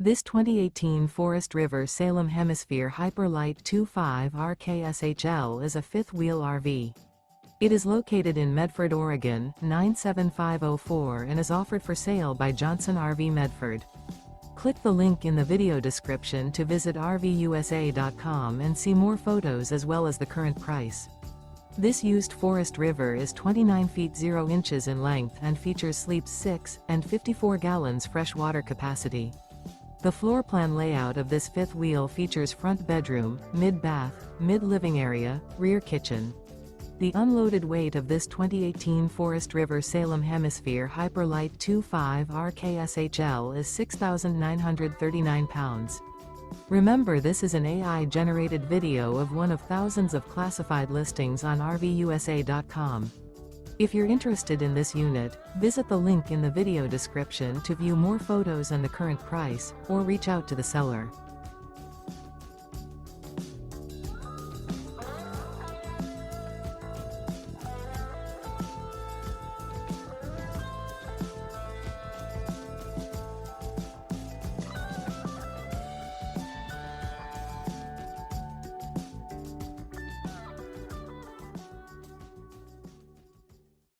This 2018 Forest River Salem Hemisphere HyperLyte 25 RKSHL is a fifth-wheel RV. It is located in Medford, Oregon, 97504 and is offered for sale by Johnson RV Medford. Click the link in the video description to visit RVUSA.com and see more photos as well as the current price. This used Forest River is 29 feet 0 inches in length and features sleeps 6 and 54 gallons fresh water capacity. The floor plan layout of this fifth wheel features front bedroom, mid-bath, mid-living area, rear kitchen. The unloaded weight of this 2018 Forest River Salem Hemisphere HyperLyte 25 RKSHL is 6,939 pounds. Remember, this is an AI-generated video of one of thousands of classified listings on RVUSA.com. If you're interested in this unit, visit the link in the video description to view more photos and the current price, or reach out to the seller.